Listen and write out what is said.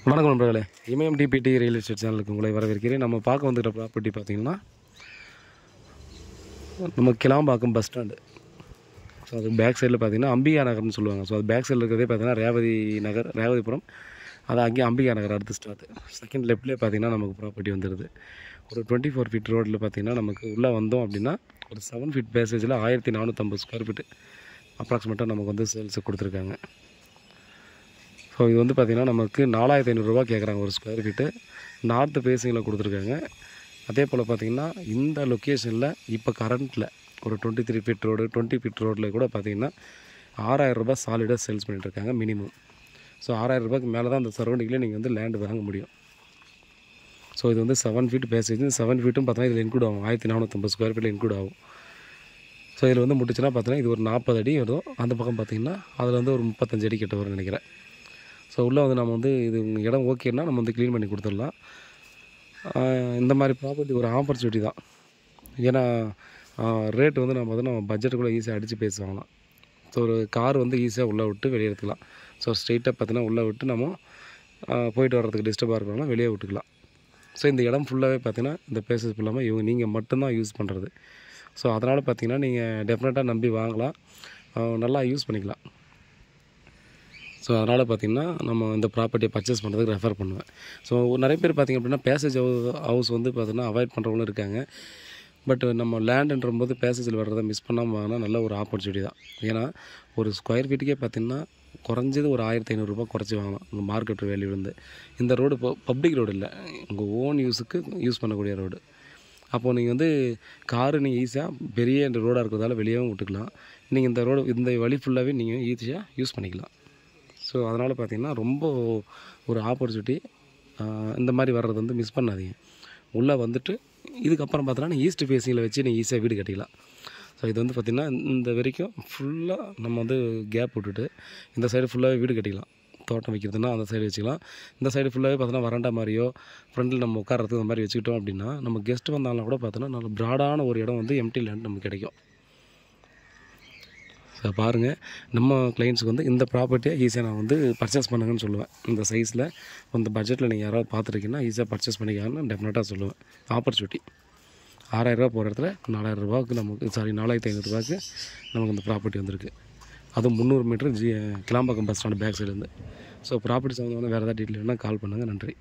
வணக்கம் நண்பர்களே, இமயம் DBT real estate சேனலுக்கு உங்களை வரவேற்கிறேன். நம்ம பார்க்க வந்துட்ட ப்ராப்பர்ட்டி பார்த்திங்கன்னா நம்ம கிளாம்பாக்கம் பஸ் ஸ்டாண்டு. ஸோ அது பேக் சைடில் பார்த்திங்கன்னா அம்பிகா நகர்னு சொல்லுவாங்க. ஸோ அது பேக் சைடில் இருக்கிறதே பார்த்திங்கன்னா ரேவதிபுரம். அது அங்கேயும் அம்பிகா நகர் அடுத்து ஸ்டார்ட். செகண்ட் லெஃப்ட்லேயே பார்த்திங்கன்னா நமக்கு ப்ராப்பர்ட்டி வந்துடுது. ஒரு 24 ஃபீட் ரோட்டில் பார்த்திங்கன்னா நமக்கு உள்ளே வந்தோம் அப்படின்னா ஒரு 7 ஃபீட் பேசேஜில் 1450 ஸ்கொயர் ஃபீட்டு அப்ராக்சிமேட்டாக நமக்கு வந்து சேல்ஸை கொடுத்துருக்காங்க. ஸோ இது வந்து பார்த்திங்கன்னா நமக்கு 4500 கேட்குறாங்க ஒரு ஸ்கொயர் ஃபீட்டு. நார்த்து ஃபேஸிங்கில் கொடுத்துருக்காங்க. அதே போல் பார்த்திங்கன்னா இந்த லொக்கேஷனில் இப்போ கரண்ட்டில் ஒரு 23 ஃபீட் ரோடு 20 ஃபீட் ரோட்டில் கூட பார்த்திங்கன்னா 6000 சாலிடாக சேல்ஸ் பண்ணிகிட்ருக்காங்க மினிமம். ஸோ 6000 மேலே தான் அந்த சரௌண்டிங்கில் நீங்கள் வந்து லேண்டு வாங்க முடியும். ஸோ இது வந்து 7 ஃபீட் பேசேஜ். 7 ஃபீட்டும் பார்த்தீங்கன்னா இதில் இன்க்ளூட் ஆகும். 1450 ஸ்கொயர் ஃபீட்டில் இன்க்ளூட் ஆகும். ஸோ இதில் வந்து முடிச்சுன்னா பார்த்தீங்கன்னா இது ஒரு 40 அடி வரும். அந்த பக்கம் பார்த்திங்கன்னா அதில் வந்து ஒரு 35 அடி கிட்ட வரும்னு நினைக்கிறேன். ஸோ உள்ளே வந்து நம்ம வந்து இது இடம் ஓகேன்னா நம்ம வந்து க்ளீன் பண்ணி கொடுத்துடலாம். இந்த மாதிரி ப்ராப்பர்ட்டி ஒரு ஆப்பர்ச்சுனிட்டி தான். ஏன்னா ரேட்டு வந்து நம்ம பட்ஜெட்டுக்குள்ளே ஈஸியாக அடித்து பேசுவாங்களாம். ஸோ ஒரு கார் வந்து ஈஸியாக உள்ளே விட்டு வெளியே எடுத்துக்கலாம். ஸோ ஸ்ட்ரெயிட்டாக பார்த்தீங்கன்னா உள்ளே விட்டு நம்ம போயிட்டு வர்றதுக்கு டிஸ்டர்பாக இருக்கணும்னா வெளியே விட்டுக்கலாம். ஸோ இந்த இடம் ஃபுல்லாகவே பார்த்திங்கன்னா இந்த பிளேசஸ் ஃபுல்லாமல் நீங்கள் மட்டும்தான் யூஸ் பண்ணுறது. ஸோ அதனால் பார்த்திங்கன்னா நீங்கள் டெஃபினட்டாக நம்பி வாங்கலாம், நல்லா யூஸ் பண்ணிக்கலாம். ஸோ அதனால் பார்த்திங்கன்னா நம்ம இந்த ப்ராப்பர்ட்டியை பர்ச்சேஸ் பண்ணுறதுக்கு ரெஃபர் பண்ணுவேன். ஸோ நிறைய பேர் பார்த்திங்க அப்படின்னா பேசேஜ் ஹவுஸ் வந்து பார்த்திங்கன்னா அவாய்ட் பண்ணுறவங்களும் இருக்காங்க. பட் நம்ம லேண்டுன்றபோது பேசேஜில் வர்றதை மிஸ் பண்ணாமல் வாங்கினா நல்ல ஒரு ஆப்பர்ச்சுனிட்டி தான். ஏன்னா ஒரு ஸ்கொயர் ஃபீட்டுக்கே பார்த்திங்கன்னா குறைஞ்சது ஒரு 1500 குறைச்சி வாங்கலாம் உங்கள் மார்க்கெட் வேல்யூ வந்து. இந்த ரோடு இப்போ பப்ளிக் ரோடு இல்லை, உங்கள் ஓன் யூஸுக்கு யூஸ் பண்ணக்கூடிய ரோடு. அப்போது நீங்கள் வந்து காரு நீங்கள் ஈஸியாக பெரிய இந்த ரோடாக இருக்கிறதால வெளியேவும் விட்டுக்கலாம். நீங்கள் இந்த ரோடு இந்த வழி ஃபுல்லாகவே நீங்கள் ஈஸியாக யூஸ் பண்ணிக்கலாம். ஸோ அதனால் பார்த்திங்கன்னா ரொம்ப ஒரு ஆப்பர்ச்சுனிட்டி. இந்த மாதிரி வர்றது வந்து மிஸ் பண்ணாதீங்க. உள்ளே வந்துட்டு இதுக்கப்புறம் பார்த்தோன்னா ஈஸ்ட் ஃபேஸிங்கில் வச்சு நீங்கள் ஈஸியாக வீடு கட்டிக்கலாம். ஸோ இது வந்து பார்த்திங்கன்னா இந்த வரைக்கும் ஃபுல்லாக நம்ம வந்து கேப் விட்டுட்டு இந்த சைடு ஃபுல்லாகவே வீடு கட்டிக்கலாம். தோட்டம் வைக்கிறதுனா அந்த சைடு வச்சுக்கலாம். இந்த சைடு ஃபுல்லாகவே பார்த்தோன்னா வராண்டா மாதிரியோ ஃப்ரண்டில் நம்ம உட்காரத்துக்கு அந்த மாதிரி வச்சுக்கிட்டோம் அப்படின்னா நம்ம கெஸ்ட்டு வந்தாலும் கூட பார்த்தோன்னா நல்ல ப்ராடான ஒரு இடம் வந்து எம்டி லேண்ட் நமக்கு கிடைக்கும். ஸோ பாருங்கள், நம்ம கிளைண்ட்ஸுக்கு வந்து இந்த ப்ராப்பர்ட்டியை ஈஸியாக நான் வந்து பர்ச்சேஸ் பண்ணுங்கன்னு சொல்லுவேன். இந்த சைஸில் இந்த பட்ஜெட்டில் நீங்கள் யாராவது பார்த்துருக்கீங்கன்னா ஈஸியாக பர்ச்சேஸ் பண்ணிக்காங்கன்னு டெஃபினட்டாக சொல்லுவேன். ஆப்பர்ச்சுனிட்டி 6000 போகிற இடத்துல 4000 நமக்கு 4500 நமக்கு இந்த ப்ராப்பர்ட்டி வந்திருக்கு. அதுவும் 300 metre Kilambakkam bus stand back சைடுலேருந்து. ஸோ ப்ராப்பர்ட்டி சம்மந்தமான வேறு ஏதாவது டீட்டெயில் வேணால் கால் பண்ணுங்கள். நன்றி.